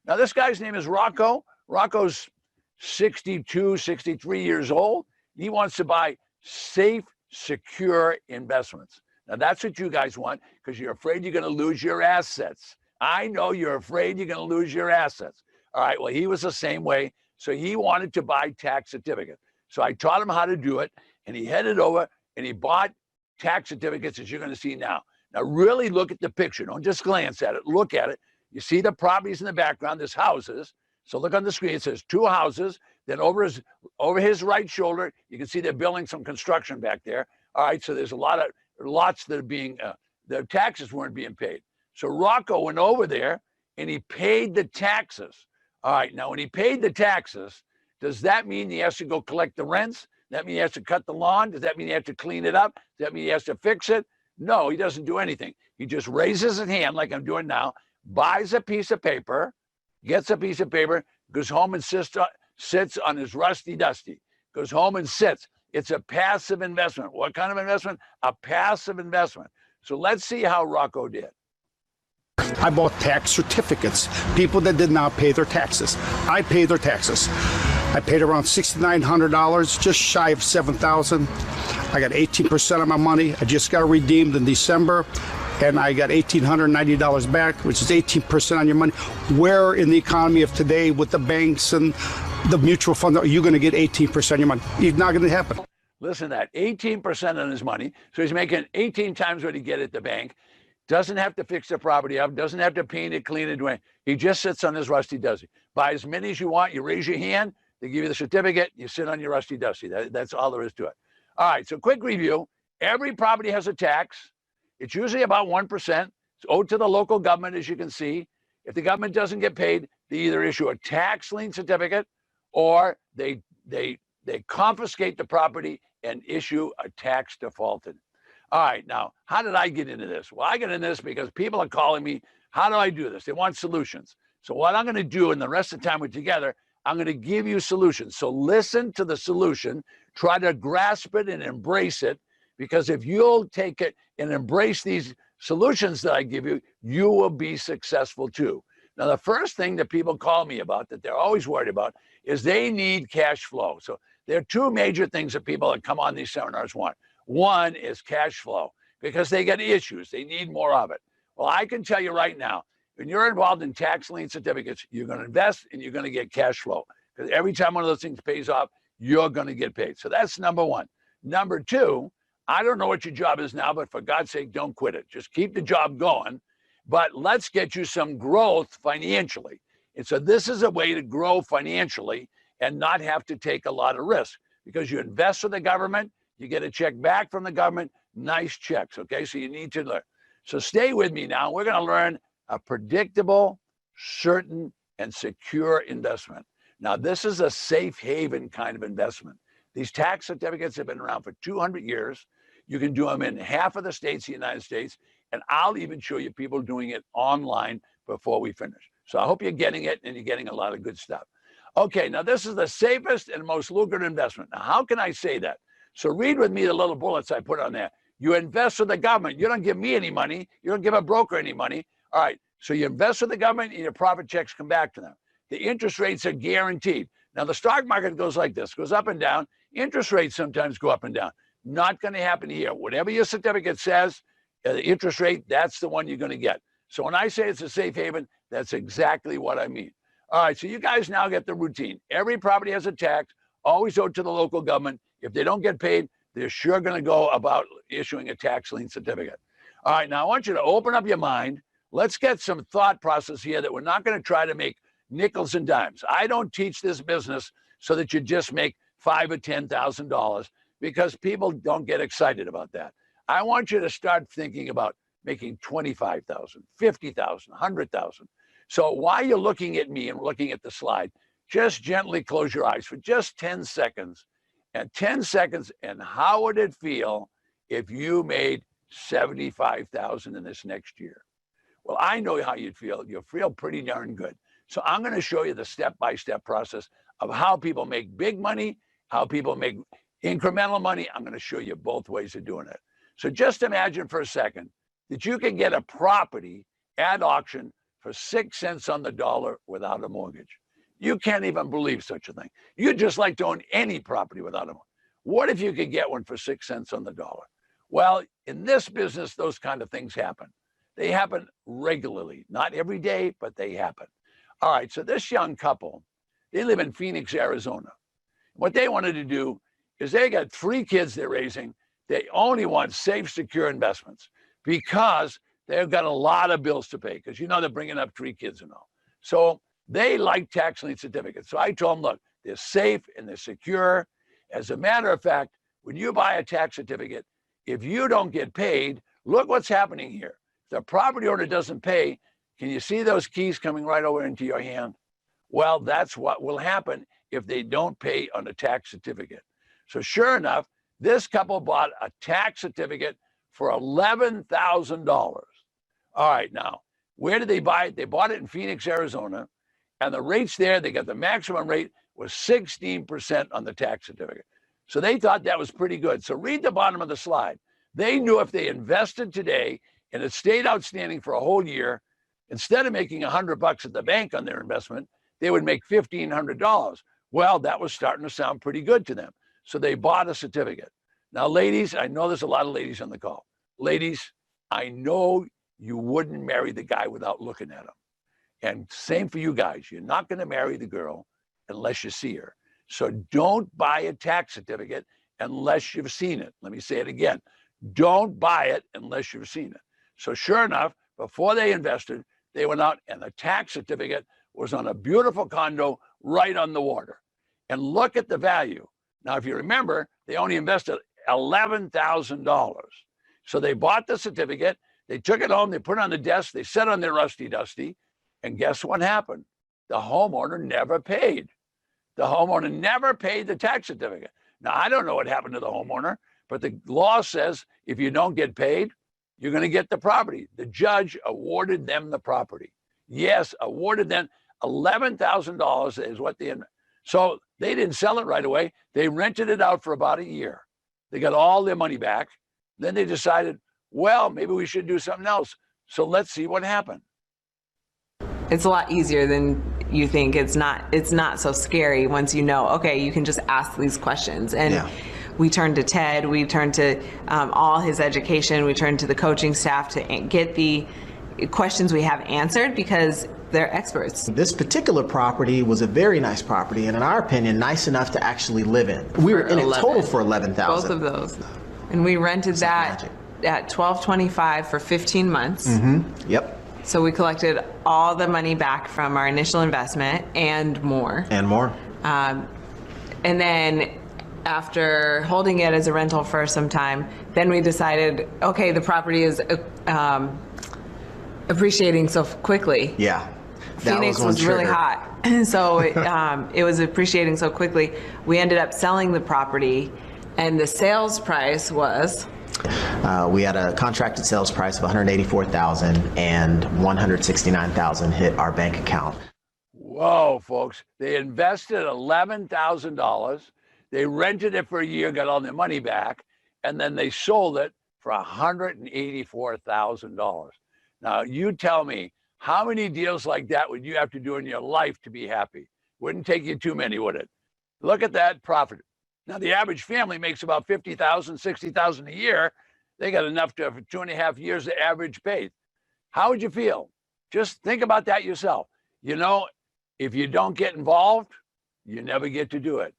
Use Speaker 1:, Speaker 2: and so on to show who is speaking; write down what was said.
Speaker 1: Now, this guy's name is Rocco. Rocco's 62, 63 years old. He wants to buy safe, secure investments. Now, that's what you guys want because you're afraid you're going to lose your assets. I know you're afraid you're going to lose your assets. All right, well, he was the same way. So he wanted to buy tax certificates. So I taught him how to do it, and he headed over and he bought tax certificates, as you're going to see now. Now, really look at the picture. Don't just glance at it. Look at it. You see the properties in the background. There's houses. So look on the screen. It says 2 houses. Then over his right shoulder, you can see they're building some construction back there. All right, so there's a lot of lots that are being, their taxes weren't being paid. So Rocco went over there and he paid the taxes. All right, now when he paid the taxes, does that mean he has to go collect the rents? Does that mean he has to cut the lawn? Does that mean he has to clean it up? Does that mean he has to fix it? No, he doesn't do anything. He just raises his hand like I'm doing now, buys a piece of paper, gets a piece of paper, goes home and sits on his rusty dusty, goes home and sits. It's a passive investment. What kind of investment? A passive investment. So let's see how Rocco did.
Speaker 2: I bought tax certificates, people that did not pay their taxes. I paid their taxes. I paid around $6,900, just shy of $7,000. I got 18% of my money. I just got redeemed in December, and I got $1,890 back, which is 18% on your money. Where in the economy of today with the banks and the mutual fund are you going to get 18% of your money? It's not going to happen.
Speaker 1: Listen to that, 18% on his money. So he's making 18 times what he get at the bank. Doesn't have to fix the property up, doesn't have to paint it, clean it, do anything. He just sits on his rusty dusty. Buy as many as you want, you raise your hand, they give you the certificate, you sit on your rusty dusty. That's all there is to it. All right, so quick review. Every property has a tax. It's usually about 1%. It's owed to the local government, as you can see. If the government doesn't get paid, they either issue a tax lien certificate or they confiscate the property and issue a tax defaulted. All right, now, how did I get into this? Well, I get into this because people are calling me, how do I do this? They want solutions. So what I'm going to do in the rest of the time we're together, I'm going to give you solutions. So listen to the solution, try to grasp it and embrace it, because if you'll take it and embrace these solutions that I give you, you will be successful too. Now, the first thing that people call me about that they're always worried about is they need cash flow. So there are 2 major things that people that come on these seminars want. One is cash flow because they get issues. They need more of it. Well, I can tell you right now, when you're involved in tax lien certificates, you're going to invest and you're going to get cash flow because every time one of those things pays off, you're going to get paid. So that's number 1. Number 2, I don't know what your job is now, but for God's sake, don't quit it. Just keep the job going, but let's get you some growth financially. And so this is a way to grow financially and not have to take a lot of risk because you invest with the government, you get a check back from the government, nice checks, okay? So you need to learn. So stay with me now. We're going to learn a predictable, certain, and secure investment. Now, this is a safe haven kind of investment. These tax certificates have been around for 200 years. You can do them in half of the states of the United States, and I'll even show you people doing it online before we finish. So I hope you're getting it, and you're getting a lot of good stuff. Okay, now this is the safest and most lucrative investment. Now, how can I say that? So read with me the little bullets I put on there. You invest with the government. You don't give me any money. You don't give a broker any money. All right, so you invest with the government and your profit checks come back to them. The interest rates are guaranteed. Now, the stock market goes like this, goes up and down. Interest rates sometimes go up and down. Not going to happen here. Whatever your certificate says, the interest rate, that's the one you're going to get. So when I say it's a safe haven, that's exactly what I mean. All right, so you guys now get the routine. Every property has a tax, always owed to the local government. If they don't get paid, they're sure going to go about issuing a tax lien certificate. All right, now I want you to open up your mind. Let's get some thought process here that we're not going to try to make nickels and dimes. I don't teach this business so that you just make $5,000 or $10,000 because people don't get excited about that. I want you to start thinking about making $25,000, $50,000, $100,000. So while you're looking at me and looking at the slide, just gently close your eyes for just 10 seconds. And 10 seconds, and how would it feel if you made $75,000 in this next year? Well, I know how you'd feel. You'll feel pretty darn good. So I'm going to show you the step-by-step process of how people make big money, how people make incremental money. I'm going to show you both ways of doing it. So just imagine for a second that you can get a property at auction for 6 cents on the dollar without a mortgage. You can't even believe such a thing. You'd just like to own any property without a mortgage. What if you could get one for 6 cents on the dollar? Well, in this business, those kind of things happen. They happen regularly, not every day, but they happen. All right, so this young couple, they live in Phoenix, Arizona. What they wanted to do is they got 3 kids they're raising. They only want safe, secure investments because they've got a lot of bills to pay because, you know, they're bringing up 3 kids and all. So they like tax lien certificates. So I told them, look, they're safe and they're secure. As a matter of fact, when you buy a tax certificate, if you don't get paid, look what's happening here. If the property owner doesn't pay, can you see those keys coming right over into your hand? Well, that's what will happen if they don't pay on a tax certificate. So sure enough, this couple bought a tax certificate for $11,000. All right, now, where did they buy it? They bought it in Phoenix, Arizona, and the rates there, they got the maximum rate was 16% on the tax certificate. So they thought that was pretty good. So read the bottom of the slide. They knew if they invested today and it stayed outstanding for a whole year, instead of making $100 at the bank on their investment, they would make $1,500. Well, that was starting to sound pretty good to them. So they bought a certificate. Now, ladies, I know there's a lot of ladies on the call. Ladies, I know you wouldn't marry the guy without looking at him. And same for you guys. You're not going to marry the girl unless you see her. So don't buy a tax certificate unless you've seen it. Let me say it again. Don't buy it unless you've seen it. So sure enough, before they invested, they went out and the tax certificate was on a beautiful condo right on the water. And look at the value. Now, if you remember, they only invested $11,000. So they bought the certificate, they took it home, they put it on the desk, they set on their rusty dusty, and guess what happened? The homeowner never paid. The homeowner never paid the tax certificate. Now, I don't know what happened to the homeowner, but the law says if you don't get paid, you're going to get the property. The judge awarded them the property. Yes, awarded them $11,000 is what they, so they didn't sell it right away. They rented it out for about a year. They got all their money back. Then they decided, well, maybe we should do something else. So let's see what happened.
Speaker 3: It's a lot easier than you think. It's not so scary once you know, okay, you can just ask these questions. And yeah. We turned to Ted, we turned to all his education, we turned to the coaching staff to get the questions we have answered because they're experts.
Speaker 4: This particular property was a very nice property, and in our opinion, nice enough to actually live in. We were in it total for $11,000.
Speaker 3: Both of those. And we rented that at $12.25 for 15 months.
Speaker 4: Mm-hmm. Yep.
Speaker 3: So we collected all the money back from our initial investment and more.
Speaker 4: And more.
Speaker 3: And then after holding it as a rental for some time, then we decided, okay, the property is appreciating so quickly.
Speaker 4: Yeah.
Speaker 3: Phoenix was really hot. So it was appreciating so quickly. We ended up selling the property, and the sales price was?
Speaker 4: We had a contracted sales price of $184,000 and $169,000 hit our bank account.
Speaker 1: Whoa, folks. They invested $11,000. They rented it for a year, got all their money back, and then they sold it for $184,000. Now, you tell me, how many deals like that would you have to do in your life to be happy? Wouldn't take you too many, would it? Look at that profit. Now, the average family makes about $50,000, $60,000 a year. They got enough to, for 2.5 years, the average paid. How would you feel? Just think about that yourself. You know, if you don't get involved, you never get to do it.